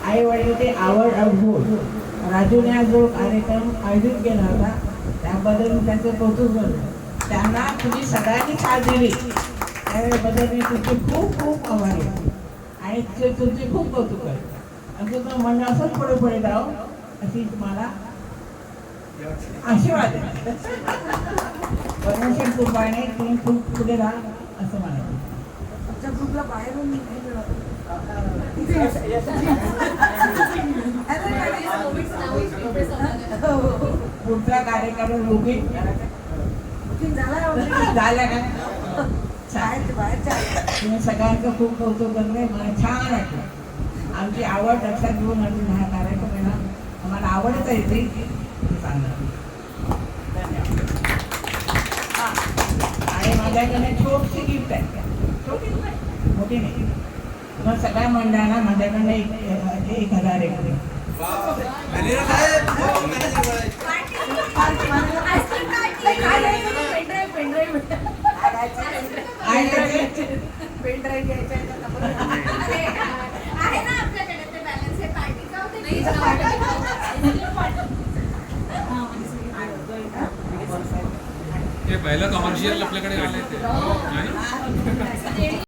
आई वडिलांची आवड अडभूत. राजूने हा जो कार्यक्रम आयोजित केला होता त्याबद्दल मी त्यांचं कौतुक करतो. त्यांना तुम्ही सगळ्यांनी साथ दिली त्याबद्दल मी तुमची खूप खूप आभारी आहे आणि तुमचे खूप कौतुक करतो. आणि तुमचं मंडळ असंच पुढे पुढे जावं अशी तुम्हाला आशीर्वाद आहे. परमेश्वर कृपाने तुम्ही खूप पुढे राहा असं म्हणायचं. आमच्या ग्रुपला बाहेरून पुढचा कार्यक्रम बुकिंग झाला का? तुम्ही सगळ्यांचं खूप कौतुक करणे मला छान वाटलं. आमची आवड लक्षात घेऊन आम्ही हा कार्यक्रम आहे ना आम्हाला आवडत आहे ते सांगणार. आणि माझ्याकडे छोटीशी गिफ्ट आहे. छोटी नाही मोठी नाही. मग सगळ्या मंडळांना माझ्याकडनं 1,000 आहे. पहिलं कमर्शियल आपल्याकडे आले ते